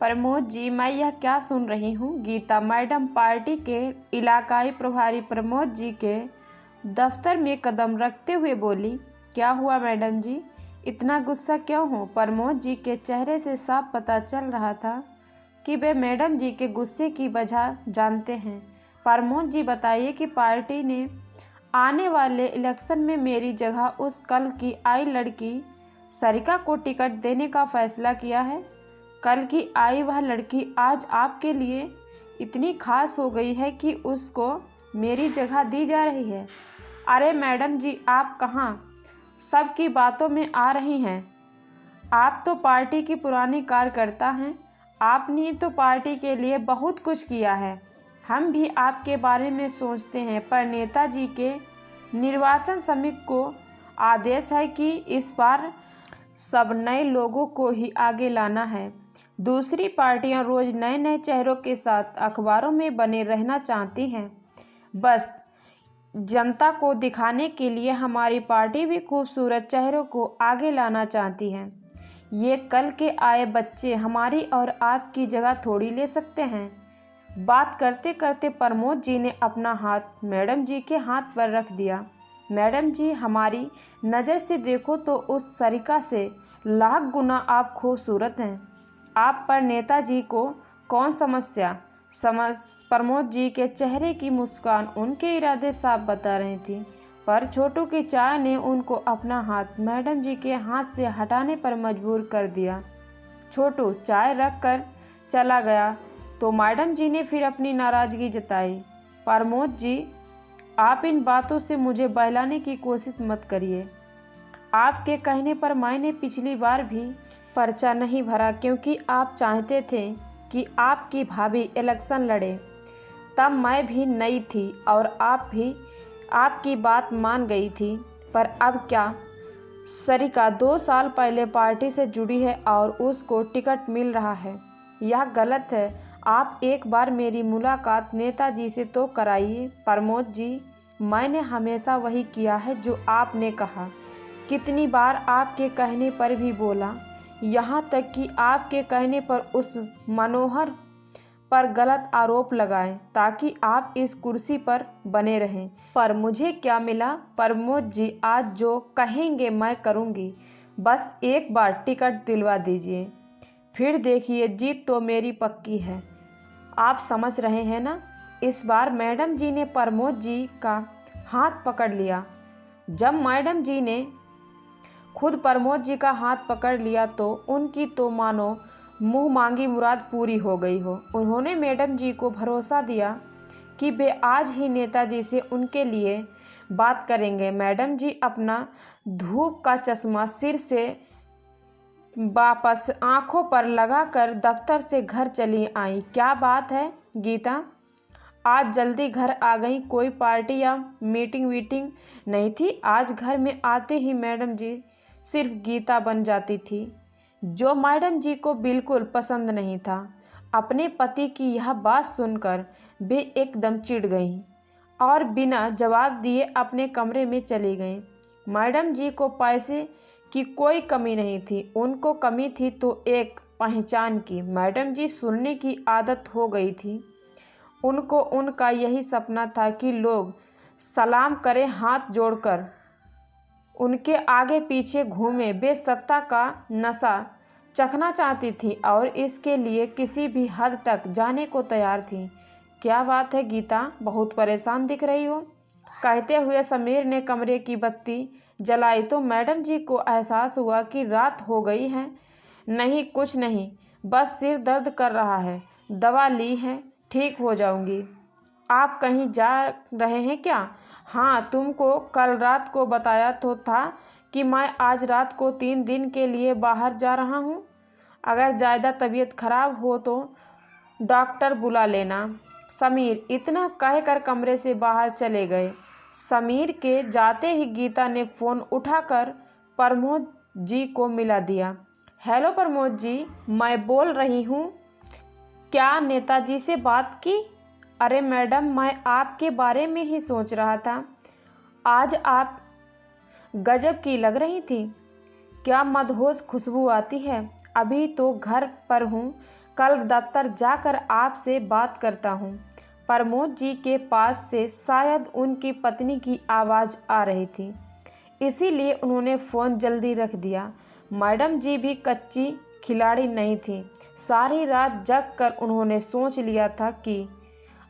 प्रमोद जी, मैं यह क्या सुन रही हूँ। गीता मैडम पार्टी के इलाकाई प्रभारी प्रमोद जी के दफ्तर में कदम रखते हुए बोली। क्या हुआ मैडम जी, इतना गुस्सा क्यों हो। प्रमोद जी के चेहरे से साफ पता चल रहा था कि वे मैडम जी के गुस्से की वजह जानते हैं। प्रमोद जी, बताइए कि पार्टी ने आने वाले इलेक्शन में मेरी जगह उस कल की आई लड़की सरिका को टिकट देने का फैसला किया है। कल की आई वह लड़की आज आपके लिए इतनी खास हो गई है कि उसको मेरी जगह दी जा रही है। अरे मैडम जी, आप कहाँ सबकी बातों में आ रही हैं। आप तो पार्टी की पुरानी कार्यकर्ता हैं। आपने तो पार्टी के लिए बहुत कुछ किया है। हम भी आपके बारे में सोचते हैं, पर नेताजी के निर्वाचन समिति को आदेश है कि इस बार सब नए लोगों को ही आगे लाना है। दूसरी पार्टियां रोज नए नए चेहरों के साथ अखबारों में बने रहना चाहती हैं। बस जनता को दिखाने के लिए हमारी पार्टी भी खूबसूरत चेहरों को आगे लाना चाहती है। ये कल के आए बच्चे हमारी और आपकी जगह थोड़ी ले सकते हैं। बात करते करते प्रमोद जी ने अपना हाथ मैडम जी के हाथ पर रख दिया। मैडम जी, हमारी नज़र से देखो तो उस सरिका से लाख गुना आप खूबसूरत हैं। आप पर नेताजी को कौन समस्या। प्रमोद जी के चेहरे की मुस्कान उनके इरादे साफ बता रही थी, पर छोटू की चाय ने उनको अपना हाथ मैडम जी के हाथ से हटाने पर मजबूर कर दिया। छोटू चाय रख कर चला गया तो मैडम जी ने फिर अपनी नाराज़गी जताई। प्रमोद जी, आप इन बातों से मुझे बहलाने की कोशिश मत करिए। आपके कहने पर मैंने पिछली बार भी पर्चा नहीं भरा, क्योंकि आप चाहते थे कि आपकी भाभी इलेक्शन लड़े। तब मैं भी नई थी और आप भी आपकी बात मान गई थी। पर अब क्या, सरिका 2 साल पहले पार्टी से जुड़ी है और उसको टिकट मिल रहा है। यह गलत है। आप एक बार मेरी मुलाकात नेताजी से तो कराइए। प्रमोद जी, मैंने हमेशा वही किया है जो आपने कहा। कितनी बार आपके कहने पर भी बोला, यहाँ तक कि आपके कहने पर उस मनोहर पर गलत आरोप लगाए ताकि आप इस कुर्सी पर बने रहें। पर मुझे क्या मिला। प्रमोद जी, आज जो कहेंगे मैं करूँगी। बस एक बार टिकट दिलवा दीजिए, फिर देखिए जीत तो मेरी पक्की है। आप समझ रहे हैं ना। इस बार मैडम जी ने प्रमोद जी का हाथ पकड़ लिया। जब मैडम जी ने खुद प्रमोद जी का हाथ पकड़ लिया तो उनकी तो मानो मुँह मांगी मुराद पूरी हो गई हो। उन्होंने मैडम जी को भरोसा दिया कि वे आज ही नेताजी से उनके लिए बात करेंगे। मैडम जी अपना धूप का चश्मा सिर से वापस आंखों पर लगाकर दफ्तर से घर चली आई। क्या बात है गीता, आज जल्दी घर आ गई। कोई पार्टी या मीटिंग वीटिंग नहीं थी। आज घर में आते ही मैडम जी सिर्फ गीता बन जाती थी, जो मैडम जी को बिल्कुल पसंद नहीं था। अपने पति की यह बात सुनकर वे एकदम चिढ़ गईं और बिना जवाब दिए अपने कमरे में चली गईं। मैडम जी को पैसे की कोई कमी नहीं थी, उनको कमी थी तो एक पहचान की। मैडम जी सुनने की आदत हो गई थी उनको। उनका यही सपना था कि लोग सलाम करें, हाथ जोड़कर उनके आगे पीछे घूमे। वे सत्ता का नशा चखना चाहती थी और इसके लिए किसी भी हद तक जाने को तैयार थी। क्या बात है गीता, बहुत परेशान दिख रही हो। कहते हुए समीर ने कमरे की बत्ती जलाई तो मैडम जी को एहसास हुआ कि रात हो गई है। नहीं, कुछ नहीं, बस सिर दर्द कर रहा है। दवा ली है, ठीक हो जाऊंगी। आप कहीं जा रहे हैं क्या। हाँ, तुमको कल रात को बताया तो था कि मैं आज रात को 3 दिन के लिए बाहर जा रहा हूँ। अगर ज़्यादा तबीयत खराब हो तो डॉक्टर बुला लेना। समीर इतना कहकर कमरे से बाहर चले गए। समीर के जाते ही गीता ने फ़ोन उठाकर प्रमोद जी को मिला दिया। हेलो प्रमोद जी, मैं बोल रही हूँ। क्या नेताजी से बात की। अरे मैडम, मैं आपके बारे में ही सोच रहा था। आज आप गजब की लग रही थी। क्या मदहोश खुशबू आती है। अभी तो घर पर हूँ, कल दफ्तर जाकर आपसे बात करता हूँ। प्रमोद जी के पास से शायद उनकी पत्नी की आवाज़ आ रही थी, इसीलिए उन्होंने फ़ोन जल्दी रख दिया। मैडम जी भी कच्ची खिलाड़ी नहीं थी। सारी रात जग कर उन्होंने सोच लिया था कि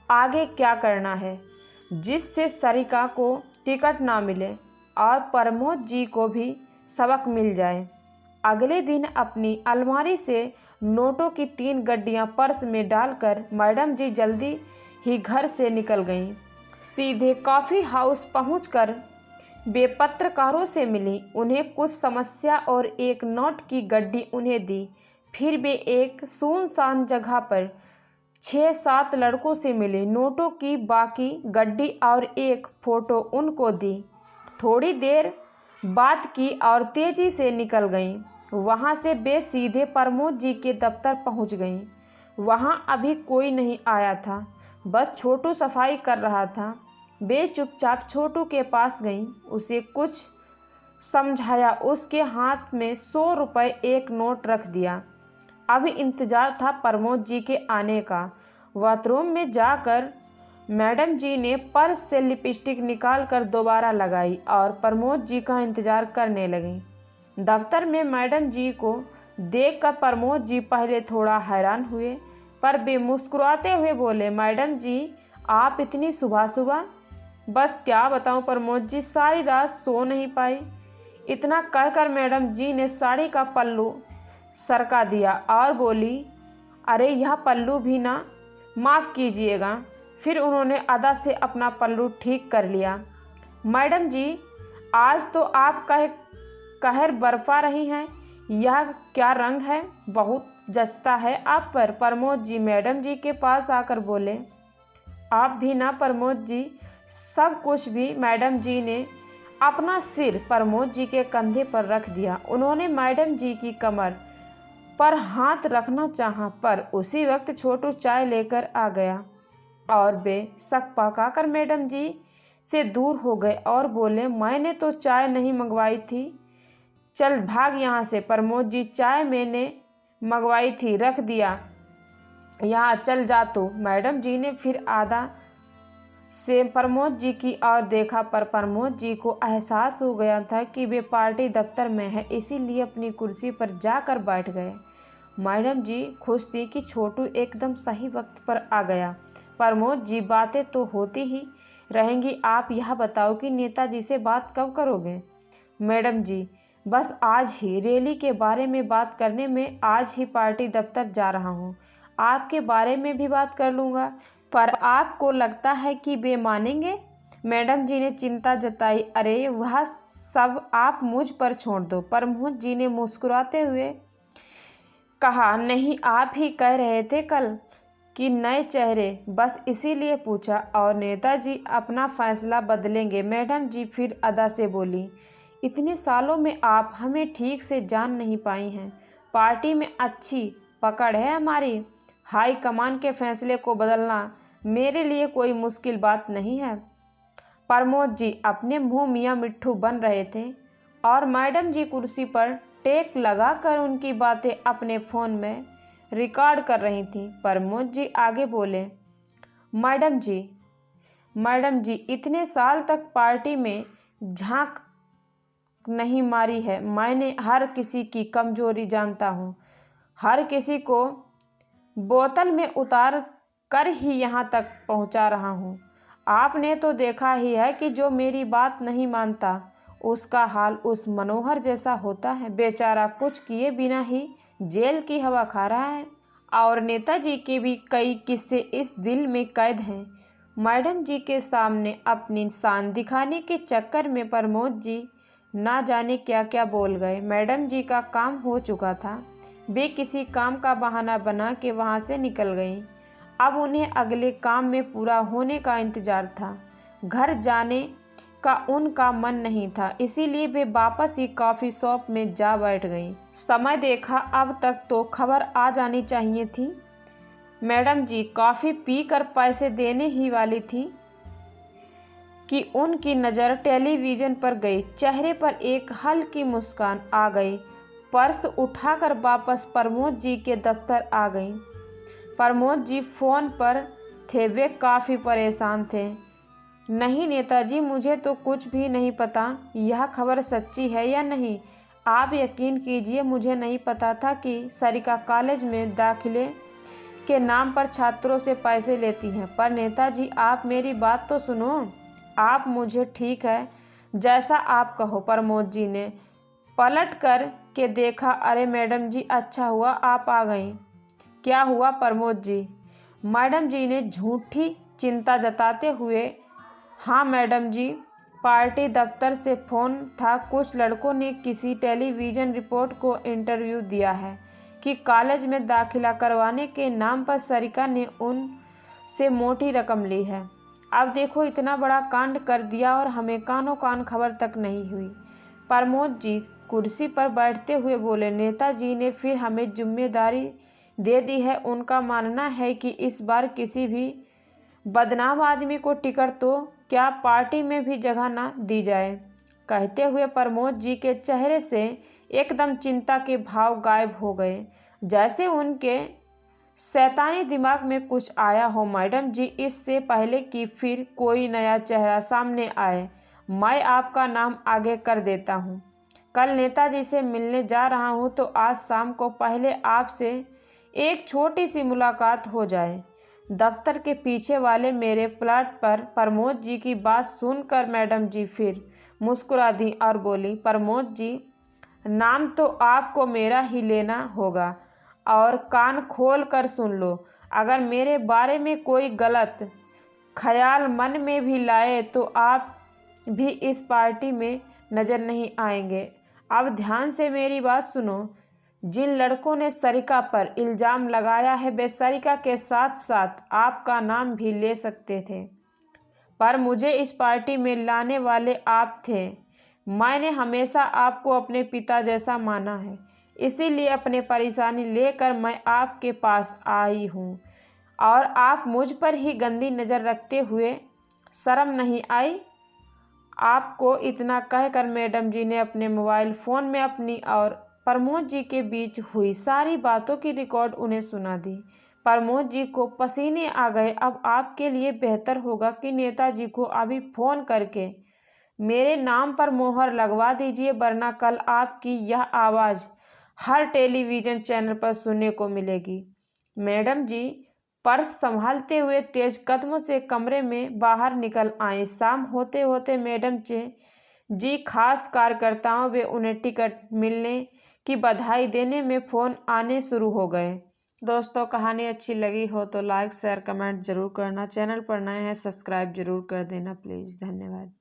आगे क्या करना है, जिससे सरिका को टिकट ना मिले और प्रमोद जी को भी सबक मिल जाए। अगले दिन अपनी अलमारी से नोटों की 3 गड्डियाँ पर्स में डालकर मैडम जी जल्दी ही घर से निकल गईं। सीधे कॉफ़ी हाउस पहुंचकर वे पत्रकारों से मिली। उन्हें कुछ समस्या और एक नोट की गड्डी उन्हें दी। फिर वे एक सुनसान जगह पर 6-7 लड़कों से मिले। नोटों की बाकी गड्डी और एक फ़ोटो उनको दी। थोड़ी देर बात की और तेज़ी से निकल गईं। वहाँ से वे सीधे प्रमोद जी के दफ्तर पहुँच गईं। वहाँ अभी कोई नहीं आया था, बस छोटू सफाई कर रहा था। वे चुपचाप छोटू के पास गईं, उसे कुछ समझाया, उसके हाथ में 100 रुपये एक नोट रख दिया। अभी इंतज़ार था प्रमोद जी के आने का। बाथरूम में जाकर मैडम जी ने पर्स से लिपस्टिक निकालकर दोबारा लगाई और प्रमोद जी का इंतज़ार करने लगीं। दफ्तर में मैडम जी को देखकर प्रमोद जी पहले थोड़ा हैरान हुए, पर वे मुस्कुराते हुए बोले, मैडम जी आप इतनी सुबह सुबह? बस क्या बताऊं प्रमोद जी, सारी रात सो नहीं पाई। इतना कहकर मैडम जी ने साड़ी का पल्लू सरका दिया और बोली, अरे यह पल्लू भी ना, माफ़ कीजिएगा। फिर उन्होंने अदा से अपना पल्लू ठीक कर लिया। मैडम जी आज तो आप कहर बरपा रही हैं, यह क्या रंग है, बहुत जचता है आप पर। प्रमोद जी मैडम जी के पास आकर बोले, आप भी ना प्रमोद जी, सब कुछ भी। मैडम जी ने अपना सिर प्रमोद जी के कंधे पर रख दिया। उन्होंने मैडम जी की कमर पर हाथ रखना चाहा, पर उसी वक्त छोटू चाय लेकर आ गया और वे शक पकाकर मैडम जी से दूर हो गए और बोले, मैंने तो चाय नहीं मंगवाई थी, चल भाग यहाँ से। प्रमोद जी चाय मैंने मंगवाई थी, रख दिया यहाँ, चल जा तू। मैडम जी ने फिर आधा से प्रमोद जी की ओर देखा, पर प्रमोद जी को एहसास हो गया था कि वे पार्टी दफ्तर में है, इसीलिए अपनी कुर्सी पर जाकर बैठ गए। मैडम जी खुश थी कि छोटू एकदम सही वक्त पर आ गया। प्रमोद जी बातें तो होती ही रहेंगी, आप यह बताओ कि नेताजी से बात कब करोगे? मैडम जी बस आज ही, रैली के बारे में बात करने में आज ही पार्टी दफ्तर जा रहा हूँ। आपके बारे में भी बात कर लूँगा, पर आपको लगता है कि वे मानेंगे? मैडम जी ने चिंता जताई। अरे वह सब आप मुझ पर छोड़ दो। प्रमोद जी ने मुस्कुराते हुए कहा, नहीं आप ही कह रहे थे कल कि नए चेहरे, बस इसीलिए पूछा। और नेताजी अपना फैसला बदलेंगे? मैडम जी फिर अदा से बोली, इतने सालों में आप हमें ठीक से जान नहीं पाई हैं। पार्टी में अच्छी पकड़ है हमारी। हाई कमान के फैसले को बदलना मेरे लिए कोई मुश्किल बात नहीं है। प्रमोद जी अपने मुंह मियाँ मिट्ठू बन रहे थे और मैडम जी कुर्सी पर टेक लगाकर उनकी बातें अपने फ़ोन में रिकॉर्ड कर रही थीं। प्रमोद जी आगे बोले, मैडम जी इतने साल तक पार्टी में झांक नहीं मारी है। मैंने हर किसी की कमजोरी जानता हूँ, हर किसी को बोतल में उतार कर ही यहाँ तक पहुँचा रहा हूँ। आपने तो देखा ही है कि जो मेरी बात नहीं मानता उसका हाल उस मनोहर जैसा होता है। बेचारा कुछ किए बिना ही जेल की हवा खा रहा है। और नेताजी के भी कई किस्से इस दिल में कैद हैं। मैडम जी के सामने अपनी शान दिखाने के चक्कर में प्रमोद जी ना जाने क्या क्या बोल गए। मैडम जी का काम हो चुका था, वे किसी काम का बहाना बना के वहाँ से निकल गईं। अब उन्हें अगले काम में पूरा होने का इंतज़ार था। घर जाने का उनका मन नहीं था, इसीलिए वे वापस ही कॉफ़ी शॉप में जा बैठ गईं। समय देखा, अब तक तो खबर आ जानी चाहिए थी। मैडम जी कॉफ़ी पीकर पैसे देने ही वाली थी कि उनकी नज़र टेलीविज़न पर गई। चेहरे पर एक हल्की मुस्कान आ गई। पर्स उठाकर वापस प्रमोद जी के दफ्तर आ गईं। प्रमोद जी फ़ोन पर थे। वे काफ़ी परेशान थे। नहीं नेताजी, मुझे तो कुछ भी नहीं पता यह खबर सच्ची है या नहीं। आप यकीन कीजिए, मुझे नहीं पता था कि सरिका कॉलेज में दाखिले के नाम पर छात्रों से पैसे लेती हैं। पर नेताजी, आप मेरी बात तो सुनो। आप मुझे ठीक है, जैसा आप कहो। प्रमोद जी ने पलट कर के देखा। अरे मैडम जी, अच्छा हुआ आप आ गईं। क्या हुआ प्रमोद जी? मैडम जी ने झूठी चिंता जताते हुए, हाँ मैडम जी, पार्टी दफ्तर से फ़ोन था। कुछ लड़कों ने किसी टेलीविज़न रिपोर्ट को इंटरव्यू दिया है कि कॉलेज में दाखिला करवाने के नाम पर सरिका ने उनसे मोटी रकम ली है। अब देखो, इतना बड़ा कांड कर दिया और हमें कानों कान खबर तक नहीं हुई। प्रमोद जी कुर्सी पर बैठते हुए बोले, नेताजी ने फिर हमें जिम्मेदारी दे दी है। उनका मानना है कि इस बार किसी भी बदनाम आदमी को टिकट तो क्या पार्टी में भी जगह ना दी जाए। कहते हुए प्रमोद जी के चेहरे से एकदम चिंता के भाव गायब हो गए, जैसे उनके शैतानी दिमाग में कुछ आया हो। मैडम जी, इससे पहले कि फिर कोई नया चेहरा सामने आए, मैं आपका नाम आगे कर देता हूँ। कल नेताजी से मिलने जा रहा हूँ, तो आज शाम को पहले आपसे एक छोटी सी मुलाकात हो जाए। दफ्तर के पीछे वाले मेरे प्लाट पर। प्रमोद जी की बात सुनकर मैडम जी फिर मुस्कुरा दी और बोली, प्रमोद जी, नाम तो आपको मेरा ही लेना होगा और कान खोल कर सुन लो। अगर मेरे बारे में कोई गलत ख्याल मन में भी लाए तो आप भी इस पार्टी में नज़र नहीं आएंगे। अब ध्यान से मेरी बात सुनो। जिन लड़कों ने सरिका पर इल्ज़ाम लगाया है, वे सरिका के साथ साथ आपका नाम भी ले सकते थे, पर मुझे इस पार्टी में लाने वाले आप थे। मैंने हमेशा आपको अपने पिता जैसा माना है, इसीलिए अपनी परेशानी लेकर मैं आपके पास आई हूँ। और आप मुझ पर ही गंदी नज़र रखते हुए शर्म नहीं आई? आपको इतना कहकर मैडम जी ने अपने मोबाइल फ़ोन में अपनी और प्रमोद जी के बीच हुई सारी बातों की रिकॉर्ड उन्हें सुना दी। प्रमोद जी को पसीने आ गए। अब आपके लिए बेहतर होगा कि नेताजी को अभी फ़ोन करके मेरे नाम पर मोहर लगवा दीजिए, वरना कल आपकी यह आवाज़ हर टेलीविज़न चैनल पर सुनने को मिलेगी। मैडम जी पर्स संभालते हुए तेज कदमों से कमरे में बाहर निकल आए। शाम होते होते मैडम जी खास कार्यकर्ताओं वे उन्हें टिकट मिलने की बधाई देने में फ़ोन आने शुरू हो गए। दोस्तों, कहानी अच्छी लगी हो तो लाइक शेयर कमेंट ज़रूर करना। चैनल पर नए हैं सब्सक्राइब ज़रूर कर देना प्लीज़। धन्यवाद।